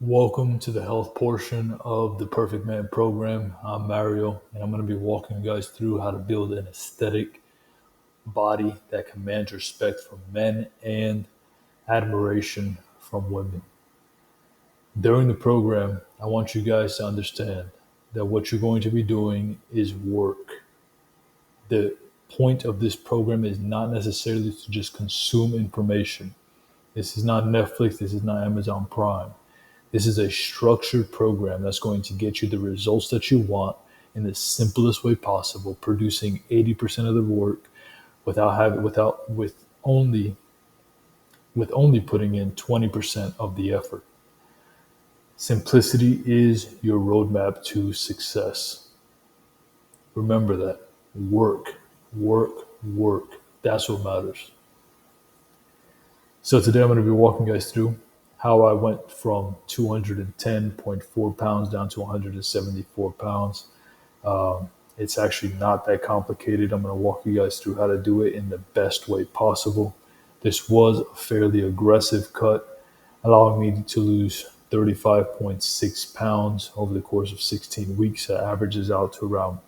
Welcome to the health portion of the Perfect Man program. I'm Mario, and I'm going to be walking you guys through how to build an aesthetic body that commands respect from men and admiration from women. During the program, I want you guys to understand that what you're going to be doing is work. The point of this program is not necessarily to just consume information. This is not Netflix, this is not Amazon Prime. This is a structured program that's going to get you the results that you want in the simplest way possible, producing 80% of the work with only putting in 20% of the effort. Simplicity is your roadmap to success. Remember that. Work, work, work. That's what matters. So today I'm going to be walking you guys through how I went from 210.4 pounds down to 174 pounds. It's actually not that complicated. I'm going to walk you guys through how to do it in the best way possible. This was a fairly aggressive cut, allowing me to lose 35.6 pounds over the course of 16 weeks. That averages out to around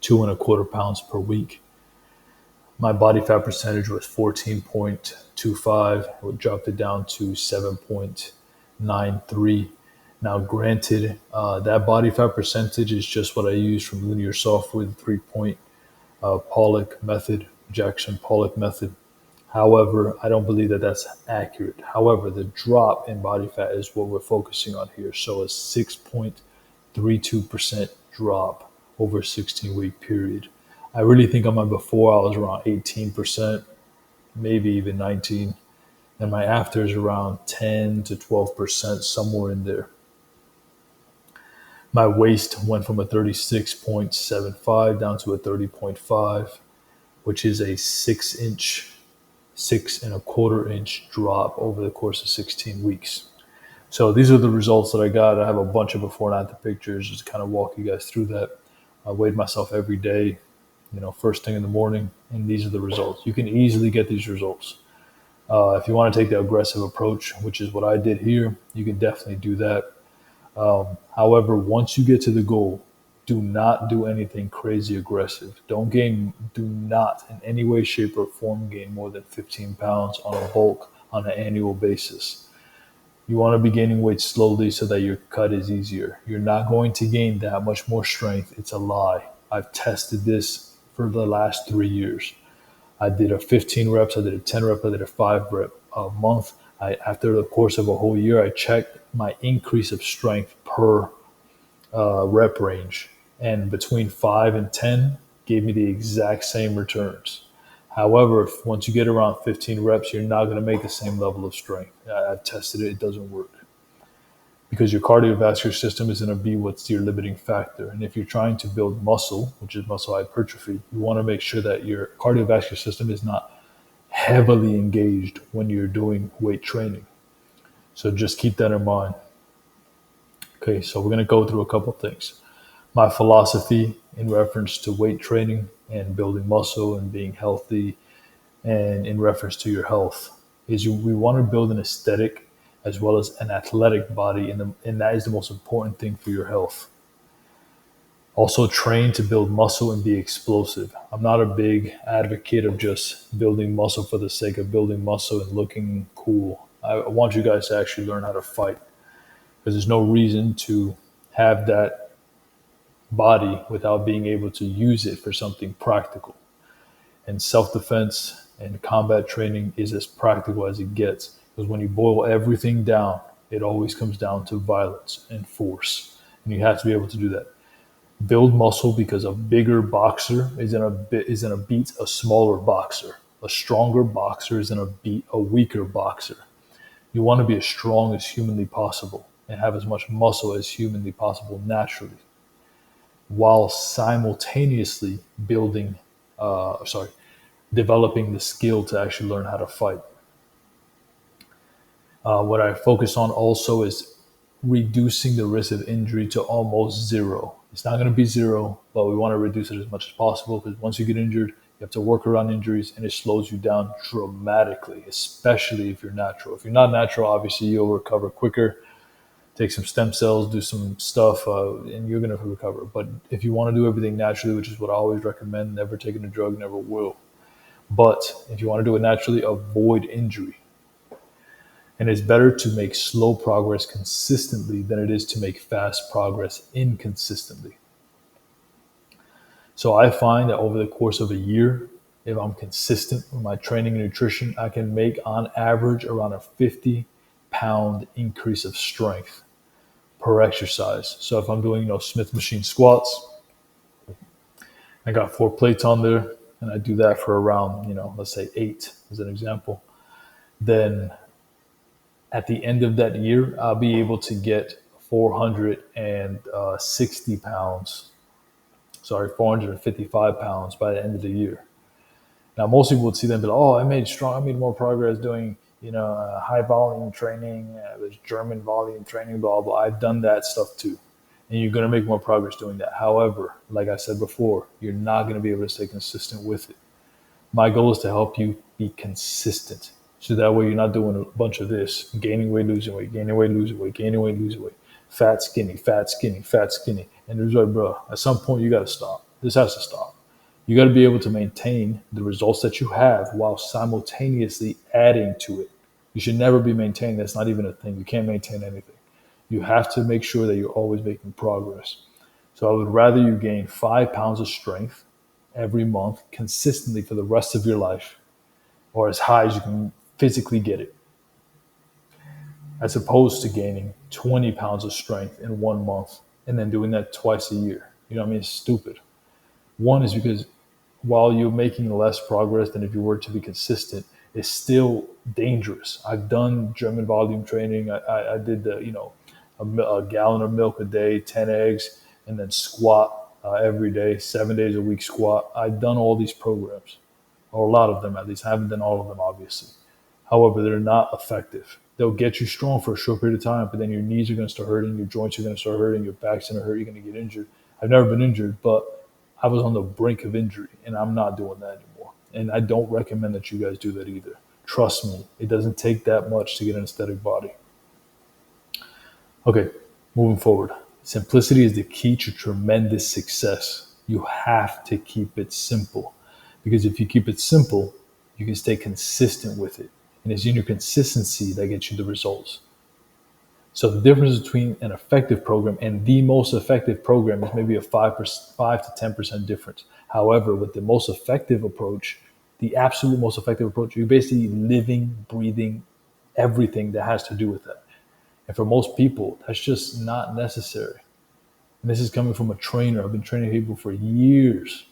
2.25 pounds per week. My body fat percentage was 14.25. We dropped it down to 7.93. Now, granted, that body fat percentage is just what I use from Linear Software, the 3 point Pollock method, Jackson Pollock method. However, I don't believe that that's accurate. However, the drop in body fat is what we're focusing on here. So a 6.32% drop over a 16-week period. I really think on my before I was around 18%, maybe even 19, and my after is around 10 to 12%, somewhere in there. My waist went from a 36.75 down to a 30.5, which is a 6.25 inch drop over the course of 16 weeks. So these are the results that I got. I have a bunch of before and after pictures just to kind of walk you guys through that. I weighed myself every day, first thing in the morning, and these are the results. You can easily get these results. If you want to take the aggressive approach, which is what I did here, you can definitely do that. However, once you get to the goal, do not do anything crazy aggressive. Do not in any way, shape, or form gain more than 15 pounds on a bulk on an annual basis. You want to be gaining weight slowly so that your cut is easier. You're not going to gain that much more strength. It's a lie. I've tested this for the last 3 years. I did a 15 reps, I did a 10 rep, I did a 5 rep a month. After the course of a whole year, I checked my increase of strength per rep range, and between 5 and 10 gave me the exact same returns. However, if once you get around 15 reps, you're not going to make the same level of strength. I've tested it, it doesn't work because your cardiovascular system is going to be what's your limiting factor. And if you're trying to build muscle, which is muscle hypertrophy, you want to make sure that your cardiovascular system is not heavily engaged when you're doing weight training. So just keep that in mind. Okay, so we're going to go through a couple things. My philosophy in reference to weight training and building muscle and being healthy, and in reference to your health, is we want to build an aesthetic as well as an athletic body, and that is the most important thing for your health. Also, train to build muscle and be explosive. I'm not a big advocate of just building muscle for the sake of building muscle and looking cool. I want you guys to actually learn how to fight, because there's no reason to have that body without being able to use it for something practical. And self-defense and combat training is as practical as it gets, because when you boil everything down, it always comes down to violence and force, and you have to be able to do that. Build muscle because a bigger boxer is gonna beat a smaller boxer. A stronger boxer is gonna beat a weaker boxer. You want to be as strong as humanly possible and have as much muscle as humanly possible naturally, while simultaneously developing the skill to actually learn how to fight. What I focus on also is reducing the risk of injury to almost zero. It's not going to be zero, but we want to reduce it as much as possible, because once you get injured, you have to work around injuries, and it slows you down dramatically, especially if you're natural. If you're not natural, obviously you'll recover quicker. take some stem cells, do some stuff, and you're going to recover. But if you want to do everything naturally, which is what I always recommend, never taking a drug, never will. But if you want to do it naturally, avoid injury. And it's better to make slow progress consistently than it is to make fast progress inconsistently. So I find that over the course of a year, if I'm consistent with my training and nutrition, I can make on average around a 50-pound increase of strength per exercise. So if I'm doing, Smith machine squats, I got 4 plates on there, and I do that for around, let's say 8 as an example. Then at the end of that year, I'll be able to get 460 pounds, 455 pounds by the end of the year. Now, most people would see them, but I made more progress doing, high volume training, there's German volume training, blah, blah. I've done that stuff too. And you're going to make more progress doing that. However, like I said before, you're not going to be able to stay consistent with it. My goal is to help you be consistent. So that way you're not doing a bunch of this, gaining weight, losing weight, gaining weight, losing weight, gaining weight, losing weight, fat, skinny, fat, skinny, fat, skinny. And there's like, bro, at some point you got to stop. This has to stop. You got to be able to maintain the results that you have while simultaneously adding to it. You should never be maintaining. That's not even a thing. You can't maintain anything. You have to make sure that you're always making progress. So I would rather you gain 5 pounds of strength every month consistently for the rest of your life, or as high as you can physically get it, as opposed to gaining 20 pounds of strength in 1 month and then doing that twice a year. You know what I mean? It's stupid. One is because while you're making less progress than if you were to be consistent, it's still dangerous. I've done German volume training. I did a gallon of milk a day, 10 eggs, and then squat every day, 7 days a week squat. I've done all these programs, or a lot of them at least. I haven't done all of them, obviously. However, they're not effective. They'll get you strong for a short period of time, but then your knees are going to start hurting, your joints are going to start hurting, your back's going to hurt, you're going to get injured. I've never been injured, but I was on the brink of injury, and I'm not doing that anymore. And I don't recommend that you guys do that either. Trust me, it doesn't take that much to get an aesthetic body. Okay, moving forward. Simplicity is the key to tremendous success. You have to keep it simple, because if you keep it simple, you can stay consistent with it. And it's in your consistency that gets you the results. So the difference between an effective program and the most effective program is maybe a 5 to 10% difference. However, with the most effective approach, the absolute most effective approach, you're basically living, breathing everything that has to do with that. And for most people, that's just not necessary. And this is coming from a trainer. I've been training people for years.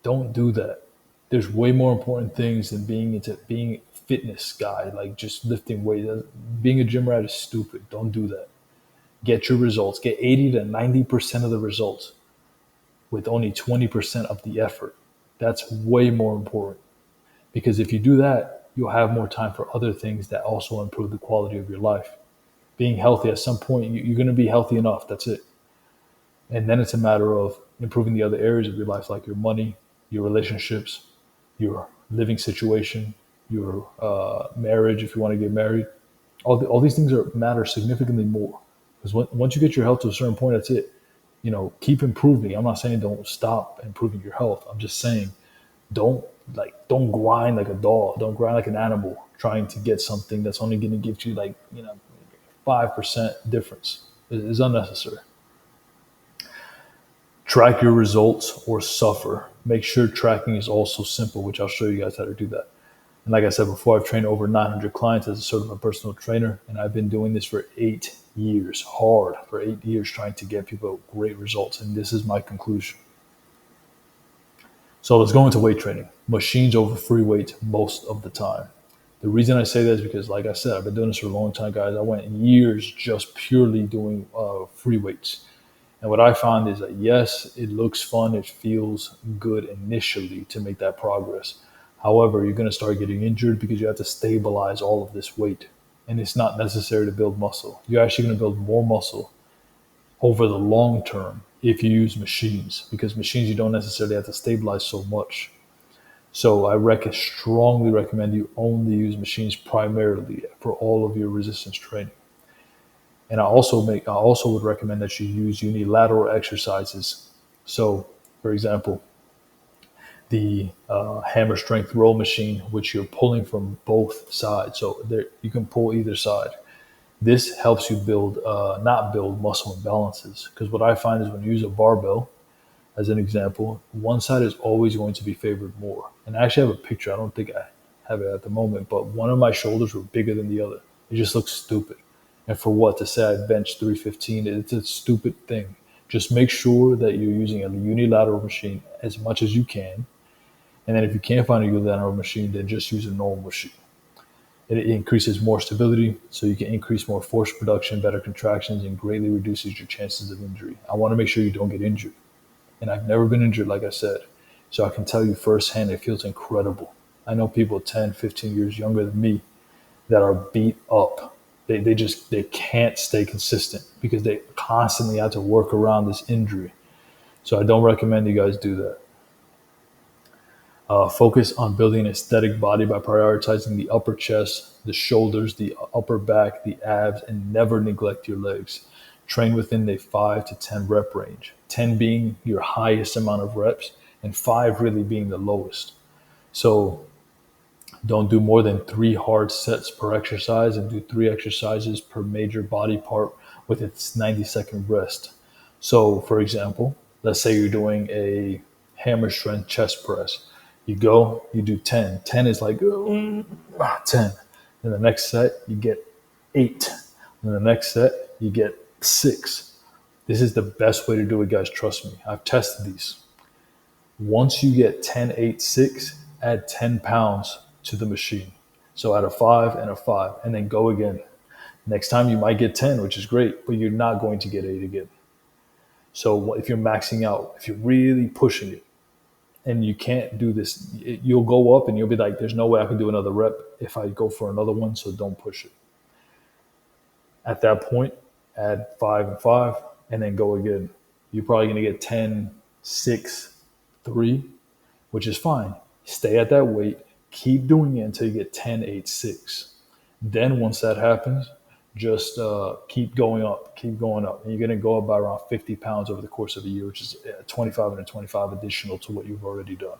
Don't do that. There's way more important things than being a fitness guy, like just lifting weight. Being a gym rat is stupid. Don't do that. Get your results. Get 80 to 90% of the results with only 20% of the effort. That's way more important, because if you do that, you'll have more time for other things that also improve the quality of your life. Being healthy, at some point, you're going to be healthy enough. That's it. And then it's a matter of improving the other areas of your life, like your money, your relationships, your living situation, your marriage, if you want to get married. All these things matter significantly more, because once you get your health to a certain point, that's it. Keep improving. I'm not saying don't stop improving your health. I'm just saying don't grind like a dog. Don't grind like an animal trying to get something that's only going to give you 5% difference. It's unnecessary. Track your results or suffer. Make sure tracking is also simple, which I'll show you guys how to do that. And like I said before, I've trained over 900 clients as a certified personal trainer, and I've been doing this for 8 years, for 8 years, trying to get people great results. And this is my conclusion. So let's go into weight training. Machines over free weight most of the time. The reason I say that is because, like I said, I've been doing this for a long time, guys. I went years just purely doing free weights. And what I found is that, yes, it looks fun. It feels good initially to make that progress. However, you're going to start getting injured because you have to stabilize all of this weight. And it's not necessary to build muscle. You're actually going to build more muscle over the long term if you use machines, because machines you don't necessarily have to stabilize so much. So I strongly recommend you only use machines primarily for all of your resistance training. And I also would recommend that you use unilateral exercises. So, for example, the hammer strength row machine, which you're pulling from both sides. So there, you can pull either side. This helps you not build muscle imbalances. Because what I find is when you use a barbell, as an example, one side is always going to be favored more. And I actually have a picture. I don't think I have it at the moment, but one of my shoulders were bigger than the other. It just looks stupid. And for what to say I bench 315, it's a stupid thing. Just make sure that you're using a unilateral machine as much as you can. And then if you can't find a unilateral machine, then just use a normal machine. It increases more stability, so you can increase more force production, better contractions, and greatly reduces your chances of injury. I want to make sure you don't get injured. And I've never been injured, like I said. So I can tell you firsthand, it feels incredible. I know people 10, 15 years younger than me that are beat up. They can't stay consistent because they constantly have to work around this injury. So I don't recommend you guys do that. Focus on building an aesthetic body by prioritizing the upper chest, the shoulders, the upper back, the abs, and never neglect your legs. Train within a 5 to 10 rep range, 10 being your highest amount of reps, and 5 really being the lowest. So don't do more than 3 hard sets per exercise and do 3 exercises per major body part with its 90-second rest. So, for example, let's say you're doing a hammer strength chest press. You go, you do 10. 10 is like 10. Then the next set, you get 8. Then the next set, you get 6. This is the best way to do it, guys. Trust me. I've tested these. Once you get 10, 8, 6, add 10 pounds to the machine. So add a 5 and a 5, and then go again. Next time you might get 10, which is great, but you're not going to get 8 again. So if you're maxing out, if you're really pushing it, and you can't do this, you'll go up and you'll be like, there's no way I can do another rep if I go for another one, so don't push it. At that point, add 5 and 5, and then go again. You're probably going to get 10, 6, 3, which is fine. Stay at that weight. Keep doing it until you get 10, 8, 6. Then once that happens, just keep going up, keep going up. And you're going to go up by around 50 pounds over the course of a year, which is 25 and a 25 additional to what you've already done.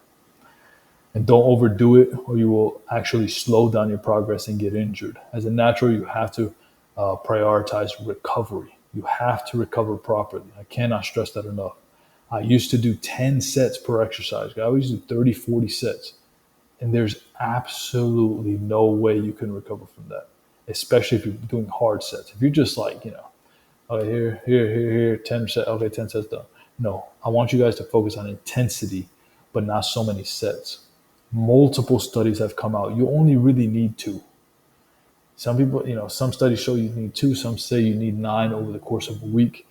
And don't overdo it, or you will actually slow down your progress and get injured. As a natural, you have to prioritize recovery. You have to recover properly. I cannot stress that enough. I used to do 10 sets per exercise. I always do 30, 40 sets. And there's absolutely no way you can recover from that, especially if you're doing hard sets. If you're just like, okay, here, 10 sets, okay, 10 sets done. No, I want you guys to focus on intensity, but not so many sets. Multiple studies have come out. You only really need 2. Some people, some studies show you need 2. Some say you need 9 over the course of a week.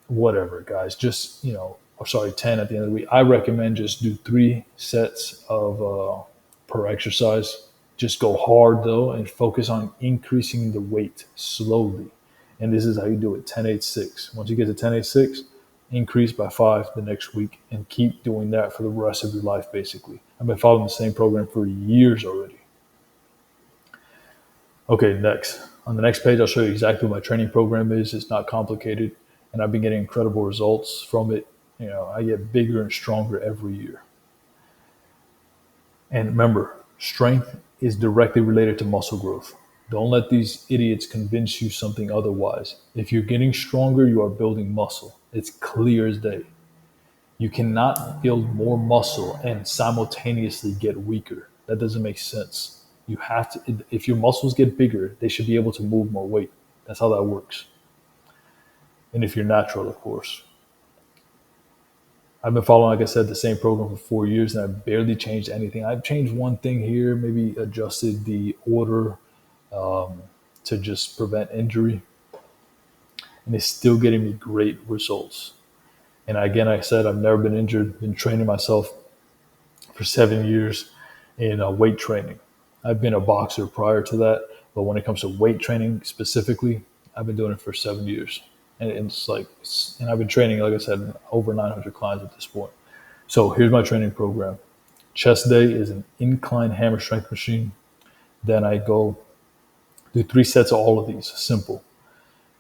Whatever, guys. Just, 10 at the end of the week. I recommend just do 3 sets of per exercise. Just go hard though, and focus on increasing the weight slowly. And this is how you do it: 10, 8, 6. Once you get to 10, 8, 6, increase by 5 the next week, and keep doing that for the rest of your life. Basically, I've been following the same program for years already. Okay, next. On the next page, I'll show you exactly what my training program is. It's not complicated, and I've been getting incredible results from it. I get bigger and stronger every year. And remember, strength is directly related to muscle growth. Don't let these idiots convince you something otherwise. If you're getting stronger, you are building muscle. It's clear as day. You cannot build more muscle and simultaneously get weaker. That doesn't make sense. You have to, if your muscles get bigger, they should be able to move more weight. That's how that works. And if you're natural, of course. I've been following, like I said, the same program for 4 years, and I've barely changed anything. I've changed one thing here, maybe adjusted the order to just prevent injury. And it's still getting me great results. And again, I said, I've never been injured, been training myself for 7 years in weight training. I've been a boxer prior to that, but when it comes to weight training specifically, I've been doing it for 7 years. And and I've been training, like I said, over 900 clients at this point. So here's my training program. Chest day is an incline hammer strength machine. Then I go do 3 sets of all of these, simple.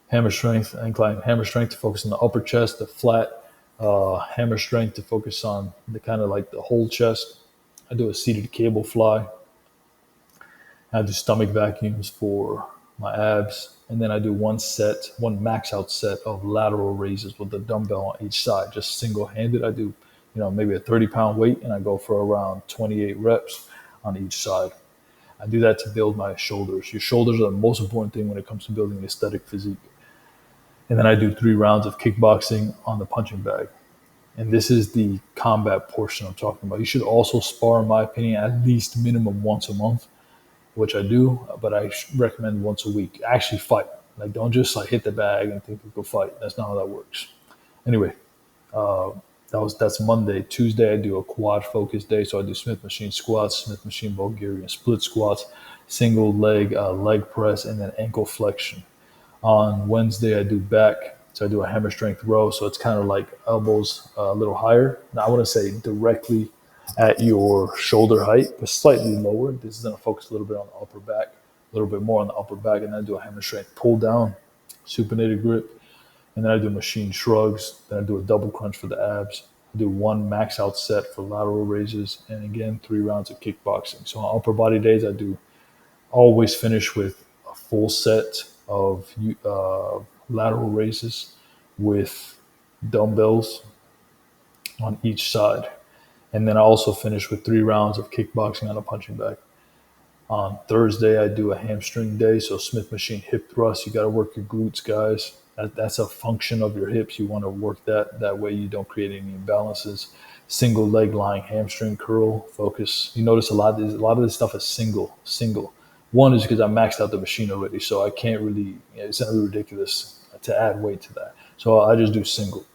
Hammer strength, incline hammer strength to focus on the upper chest, the flat hammer strength to focus on the kind of like the whole chest. I do a seated cable fly. I do stomach vacuums for my abs. And then I do one max out set of lateral raises with the dumbbell on each side, just single handed. I do, maybe a 30-pound weight and I go for around 28 reps on each side. I do that to build my shoulders. Your shoulders are the most important thing when it comes to building an aesthetic physique. And then I do 3 rounds of kickboxing on the punching bag. And this is the combat portion I'm talking about. You should also spar, in my opinion, at least minimum once a month, which I do, but I recommend once a week. Actually fight. Like, don't just like hit the bag and think you go fight. That's not how that works. Anyway, uh, that's Monday. Tuesday I do a quad focus day, so I do Smith machine squats, Smith machine Bulgarian split squats, single leg press, and then ankle flexion. On Wednesday I do back, so I do a hammer strength row. So it's kind of like elbows a little higher. Now I wouldn't say directly at your shoulder height, but slightly lower. This is going to focus a little bit on the upper back, a little bit more on the upper back, and then I do a hammer strength pull down, supinated grip, and then I do machine shrugs. Then I do a double crunch for the abs. I do one max out set for lateral raises, and again 3 rounds of kickboxing. So on upper body days, I do always finish with a full set of lateral raises with dumbbells on each side. And then I also finish with 3 rounds of kickboxing on a punching bag. On Thursday, I do a hamstring day. So Smith machine hip thrust. You got to work your glutes, guys. That's a function of your hips. You want to work that. That way you don't create any imbalances. Single leg lying hamstring curl focus. You notice a lot of this stuff is single. One is because I maxed out the machine already, so I can't really. It's not really ridiculous to add weight to that. So I just do single.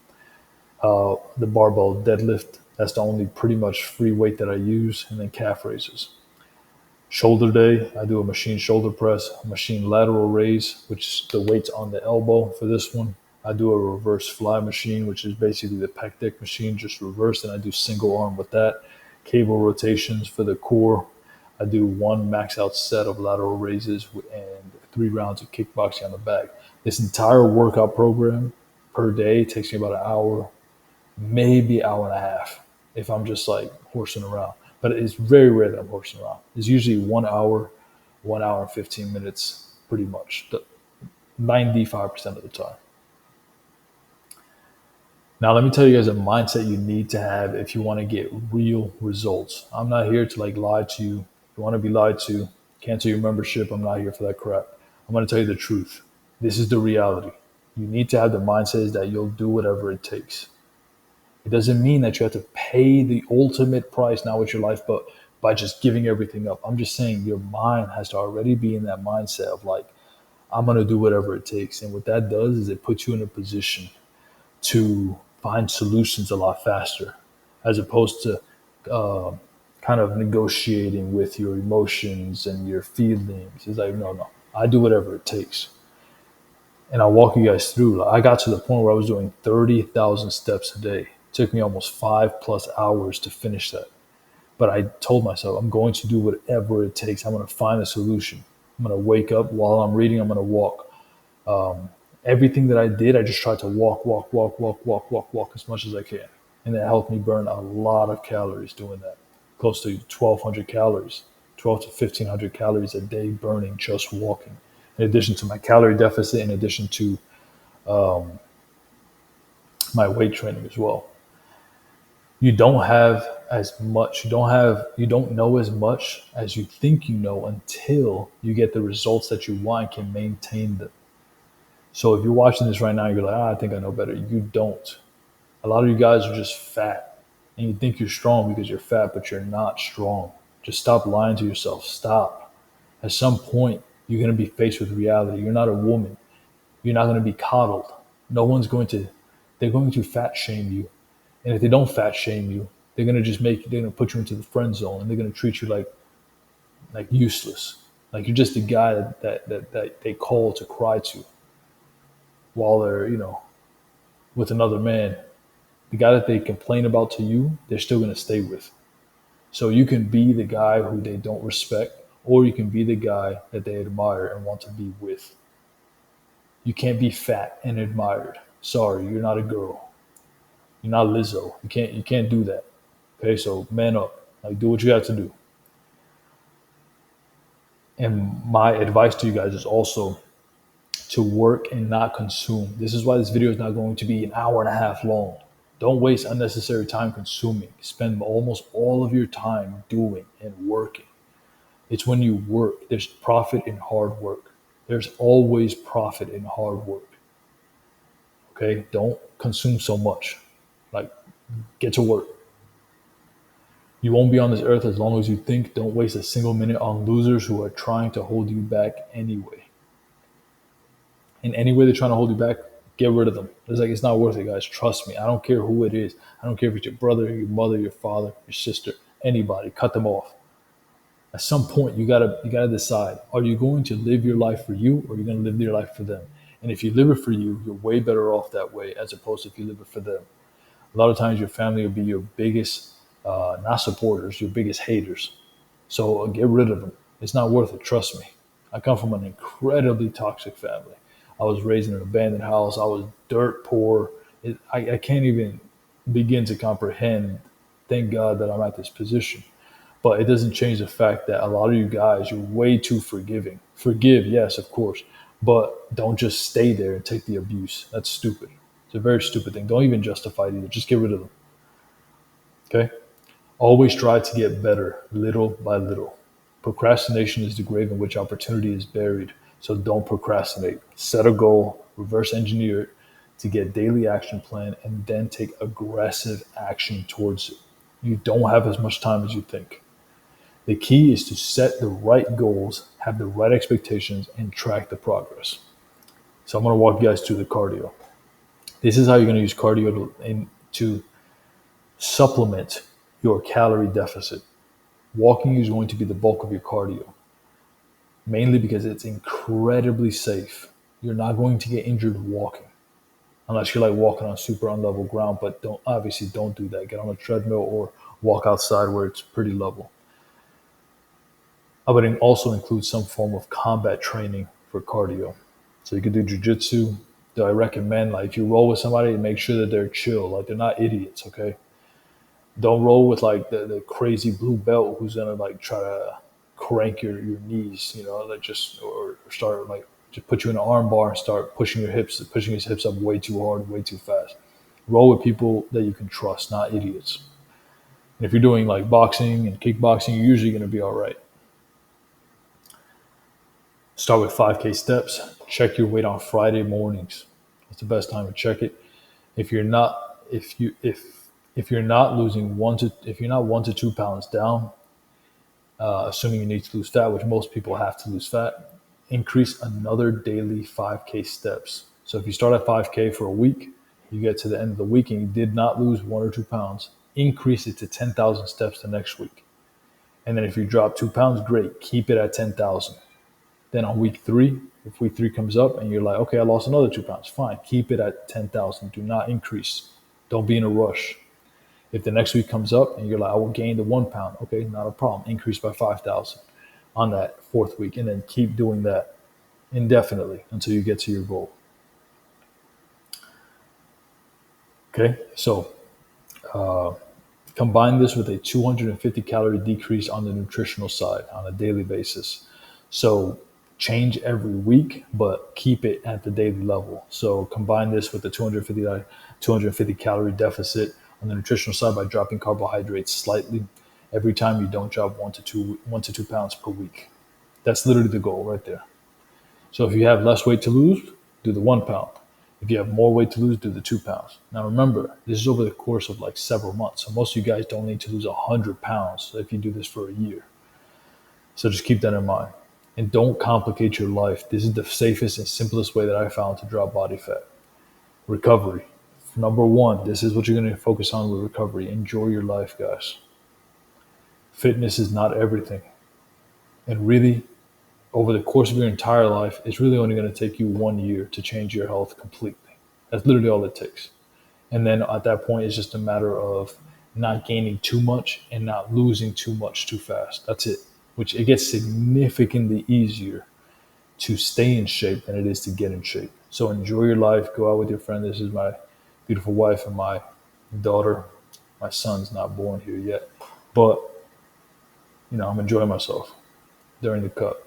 The barbell deadlift. That's the only pretty much free weight that I use, and then calf raises. Shoulder day, I do a machine shoulder press, a machine lateral raise, which the weight's on the elbow for this one. I do a reverse fly machine, which is basically the pec deck machine, just reversed, and I do single arm with that. Cable rotations for the core. I do one max out set of lateral raises and 3 rounds of kickboxing on the back. This entire workout program per day takes me about an hour, maybe hour and a half if I'm just like horsing around. But it's very rare that I'm horsing around. It's usually 1 hour and 15 minutes, pretty much, 95% of the time. Now, let me tell you guys a mindset you need to have if you want to get real results. I'm not here to like lie to you. If you want to be lied to, cancel your membership. I'm not here for that crap. I'm going to tell you the truth. This is the reality. You need to have the mindset that you'll do whatever it takes. It doesn't mean that you have to pay the ultimate price now with your life, but by just giving everything up. I'm just saying your mind has to already be in that mindset of like, I'm going to do whatever it takes. And what that does is it puts you in a position to find solutions a lot faster, as opposed to kind of negotiating with your emotions and your feelings. It's like, no, I do whatever it takes. And I'll walk you guys through. I got to the point where I was doing 30,000 steps a day. It took me almost 5+ hours to finish that. But I told myself, I'm going to do whatever it takes. I'm going to find a solution. I'm going to wake up while I'm reading. I'm going to walk. Everything that I did, I just tried to walk as much as I can. And that helped me burn a lot of calories doing that. Close to 1,200 calories, 12 to 1,500 calories a day burning just walking. In addition to my calorie deficit, in addition to my weight training as well. You don't have as much, you don't know as much as you think you know until you get the results that you want and can maintain them. So if you're watching this right now, you're like, I think I know better. You don't. A lot of you guys are just fat and you think you're strong because you're fat, but you're not strong. Just stop lying to yourself. Stop. At some point, you're going to be faced with reality. You're not a woman. You're not going to be coddled. No one's going to, they're going to fat shame you. And if they don't fat shame you, they're going to they're going to put you into the friend zone and they're going to treat you like useless. Like you're just a guy that they call to cry to while they're, with another man. The guy that they complain about to you, they're still going to stay with. So you can be the guy who they don't respect, or you can be the guy that they admire and want to be with. You can't be fat and admired. Sorry, you're not a girl. You're not Lizzo. You can't do that. Okay, so man up. Like do what you have to do. And my advice to you guys is also to work and not consume. This is why this video is not going to be an hour and a half long. Don't waste unnecessary time consuming. Spend almost all of your time doing and working. It's when you work, there's profit in hard work. There's always profit in hard work. Okay? Don't consume so much. Like, get to work. You won't be on this earth as long as you think. Don't waste a single minute on losers who are trying to hold you back anyway. In any way they're trying to hold you back, get rid of them. It's not worth it, guys. Trust me. I don't care who it is. I don't care if it's your brother, your mother, your father, your sister, anybody. Cut them off. At some point, you gotta decide: are you going to live your life for you, or are you going to live your life for them? And if you live it for you, you're way better off that way, as opposed to if you live it for them. A lot of times, your family will be your biggest, not supporters, your biggest haters. So get rid of them. It's not worth it. Trust me. I come from an incredibly toxic family. I was raised in an abandoned house. I was dirt poor. I can't even begin to comprehend. Thank God that I'm at this position. But it doesn't change the fact that a lot of you guys, you're way too forgiving. Forgive, yes, of course, but don't just stay there and take the abuse. That's stupid. It's a very stupid thing. Don't even justify it either. Just get rid of them. Okay? Always try to get better, little by little. Procrastination is the grave in which opportunity is buried. So don't procrastinate. Set a goal, reverse engineer it to get daily action plan, and then take aggressive action towards it. You don't have as much time as you think. The key is to set the right goals, have the right expectations, and track the progress. So I'm going to walk you guys through the cardio. This is how you're going to use cardio to supplement your calorie deficit. Walking is going to be the bulk of your cardio, mainly because it's incredibly safe. You're not going to get injured walking unless you're like walking on super unlevel ground, but don't do that. Get on a treadmill or walk outside where it's pretty level. I would also include some form of combat training for cardio. So you could do jujitsu. Do I recommend, like, if you roll with somebody, make sure that they're chill, like they're not idiots, okay? Don't roll with like the crazy blue belt who's gonna like try to crank your knees, like just or start like just put you in an arm bar and start pushing his hips up way too hard, way too fast. Roll with people that you can trust, not idiots. And if you're doing like boxing and kickboxing, you're usually gonna be all right. Start with 5K steps. Check your weight on Friday mornings. That's the best time to check it. If you're not if you're not losing if you're not 1 to 2 pounds down, assuming you need to lose fat, which most people have to lose fat, increase another daily 5K steps. So if you start at 5K for a week, you get to the end of the week and you did not lose 1 or 2 pounds, increase it to 10,000 steps the next week. And then if you drop 2 pounds, great, keep it at 10,000. Then on week 3, if week 3 comes up and you're like, okay, I lost another 2 pounds, fine, keep it at 10,000. Do not increase. Don't be in a rush. If the next week comes up and you're like, I will gain the 1 pound, okay, not a problem. Increase by 5,000 on that 4th week, and then keep doing that indefinitely until you get to your goal. Okay, so combine this with a 250 calorie decrease on the nutritional side on a daily basis. So change every week, but keep it at the daily level. So combine this with the 250 calorie deficit on the nutritional side by dropping carbohydrates slightly every time you don't drop 1 to 2 pounds per week. That's literally the goal right there. So if you have less weight to lose, do the 1 pound. If you have more weight to lose, do the 2 pounds. Now remember, this is over the course of like several months. So most of you guys don't need to lose 100 pounds if you do this for a year. So just keep that in mind. And don't complicate your life. This is the safest and simplest way that I found to drop body fat. Recovery. Number 1, this is what you're going to focus on with recovery. Enjoy your life, guys. Fitness is not everything. And really, over the course of your entire life, it's really only going to take you 1 year to change your health completely. That's literally all it takes. And then at that point, it's just a matter of not gaining too much and not losing too much too fast. That's it. Which it gets significantly easier to stay in shape than it is to get in shape. So enjoy your life. Go out with your friend. This is my beautiful wife and my daughter. My son's not born here yet, but I'm enjoying myself during the cut.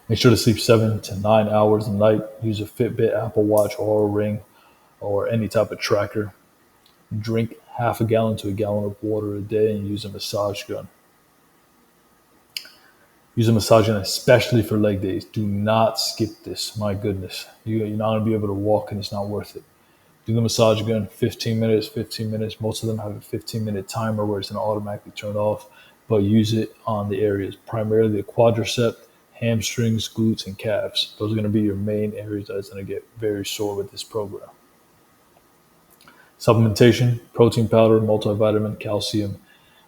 Make sure to sleep 7 to 9 hours a night. Use a Fitbit, Apple Watch, or a Ring, or any type of tracker. Drink half a gallon to a gallon of water a day, and use a massage gun. Use a massage gun, especially for leg days. Do not skip this. My goodness, you're not going to be able to walk, and it's not worth it. Do the massage gun, 15 minutes, 15 minutes. Most of them have a 15-minute timer where it's going to automatically turn off, but use it on the areas, primarily the quadricep, hamstrings, glutes, and calves. Those are going to be your main areas that's going to get very sore with this program. Supplementation, protein powder, multivitamin, calcium,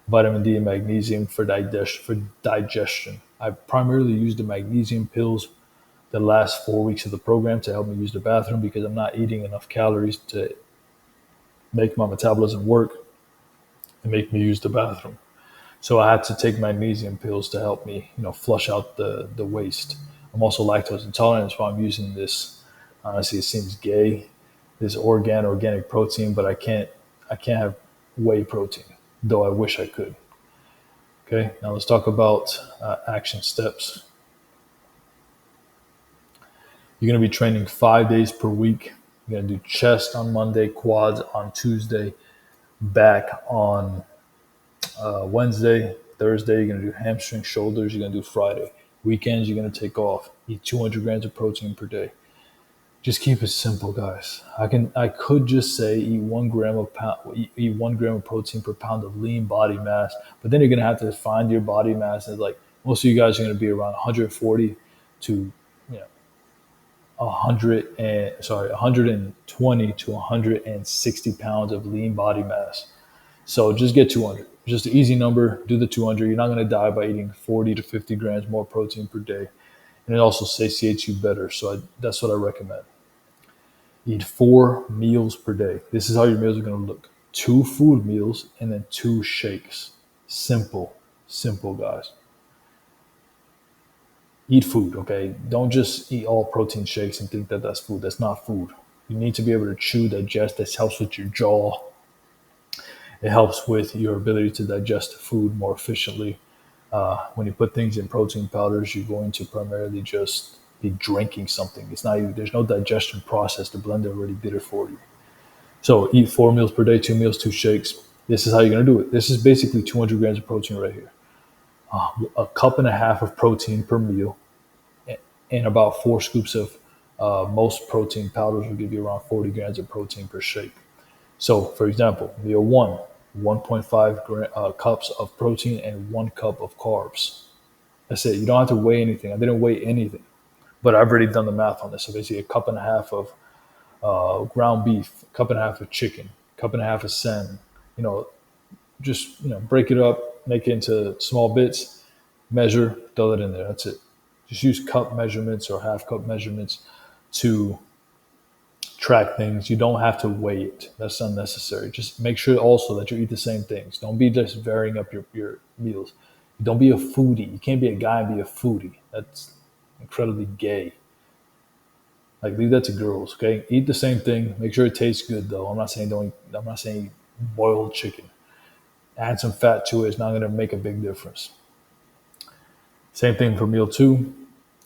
vitamin D, and magnesium for digestion. I primarily use the magnesium pills the last 4 weeks of the program to help me use the bathroom because I'm not eating enough calories to make my metabolism work and make me use the bathroom. So I had to take magnesium pills to help me, flush out the waste. I'm also lactose intolerant, so I'm using this. Honestly, it seems gay, this organic protein, but I can't have whey protein, though I wish I could. Okay, now let's talk about action steps. You're going to be training 5 days per week. You're going to do chest on Monday, quads on Tuesday, back on Wednesday. Thursday, you're going to do hamstring, shoulders. You're going to do Friday. Weekends, you're going to take off. Eat 200 grams of protein per day. Just keep it simple, guys. I could just say eat 1 gram of protein per pound of lean body mass, but then you're going to have to find your body mass. And like most of you guys are going to be around 140 to 120 to 160 pounds of lean body mass. So just get 200. Just an easy number. Do the 200. You're not going to die by eating 40 to 50 grams more protein per day. And it also satiates you better. So that's what I recommend. Eat 4 meals per day. This is how your meals are going to look. 2 food meals and then 2 shakes. Simple, guys. Eat food, okay? Don't just eat all protein shakes and think that that's food. That's not food. You need to be able to chew, digest. This helps with your jaw. It helps with your ability to digest food more efficiently. When you put things in protein powders, you're going to primarily just be drinking something. It's not even, there's no digestion process. The blender already did it for you. So eat 4 meals per day, 2 meals, 2 shakes. This is how you're going to do it. This is basically 200 grams of protein right here. A cup and a half of protein per meal, and about 4 scoops of most protein powders will give you around 40 grams of protein per shake. So, for example, meal 1, 1.5 cups of protein and 1 cup of carbs. That's it. You don't have to weigh anything. I didn't weigh anything, but I've already done the math on this. So basically, a cup and a half of ground beef, a cup and a half of chicken, a cup and a half of salmon. Just break it up, make it into small bits, measure, throw it in there. That's it. Just use cup measurements or half cup measurements to track things. You don't have to weigh it. That's unnecessary. Just make sure also that you eat the same things. Don't be just varying up your meals. Don't be a foodie. You can't be a guy and be a foodie. That's incredibly gay. Like, leave that to girls, okay? Eat the same thing. Make sure it tastes good, though. I'm not saying eat boiled chicken. Add some fat to it. It's not going to make a big difference. Same thing for meal 2.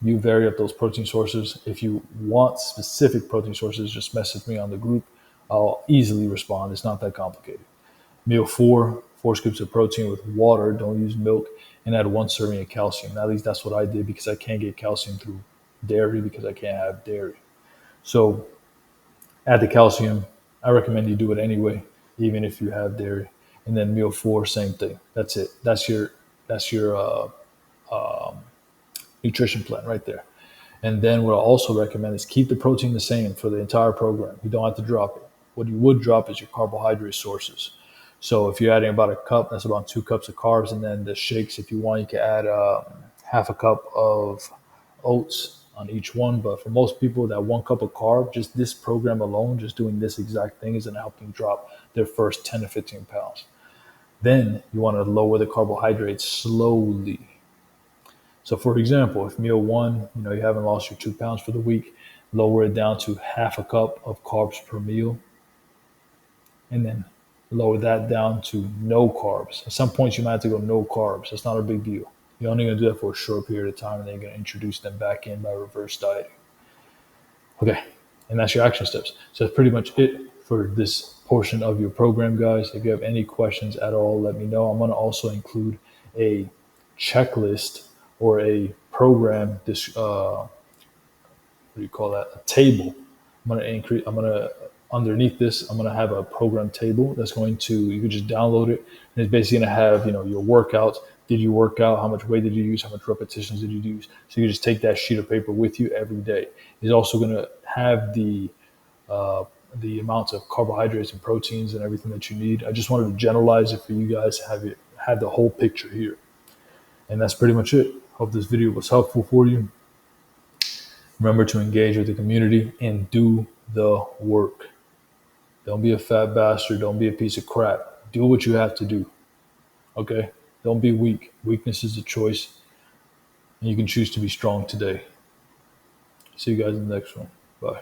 You vary up those protein sources. If you want specific protein sources, just message me on the group. I'll easily respond. It's not that complicated. Meal 4, 4 scoops of protein with water. Don't use milk. And add 1 serving of calcium. At least that's what I did because I can't get calcium through dairy because I can't have dairy. So add the calcium. I recommend you do it anyway, even if you have dairy. And then meal 4, same thing. That's it. That's your nutrition plan right there. And then what I also recommend is keep the protein the same for the entire program. You don't have to drop it. What you would drop is your carbohydrate sources. So if you're adding about a cup, that's about 2 cups of carbs. And then the shakes, if you want, you can add half a cup of oats on each one. But for most people, that 1 cup of carb, just this program alone, just doing this exact thing is going to help them drop their first 10 to 15 pounds. Then you want to lower the carbohydrates slowly. So for example, if meal 1, you haven't lost your 2 pounds for the week, lower it down to half a cup of carbs per meal, and then lower that down to no carbs. At some points, you might have to go no carbs. That's not a big deal. You're only going to do that for a short period of time, and then you're going to introduce them back in by reverse dieting. Okay, and that's your action steps. So that's pretty much it for this portion of your program, guys. If you have any questions at all, let me know. I'm going to also include a checklist or a program. What do you call that? A table. I'm going to underneath this. I'm going to have a program table that's going to. You can just download it, and it's basically going to have your workouts. Did you work out? How much weight did you use? How much repetitions did you use? So you just take that sheet of paper with you every day. It's also going to have the amounts of carbohydrates and proteins and everything that you need. I just wanted to generalize it for you guys, have the whole picture here. And that's pretty much it. Hope this video was helpful for you. Remember to engage with the community and do the work. Don't be a fat bastard. Don't be a piece of crap. Do what you have to do. Okay? Don't be weak. Weakness is a choice, and you can choose to be strong today. See you guys in the next one. Bye.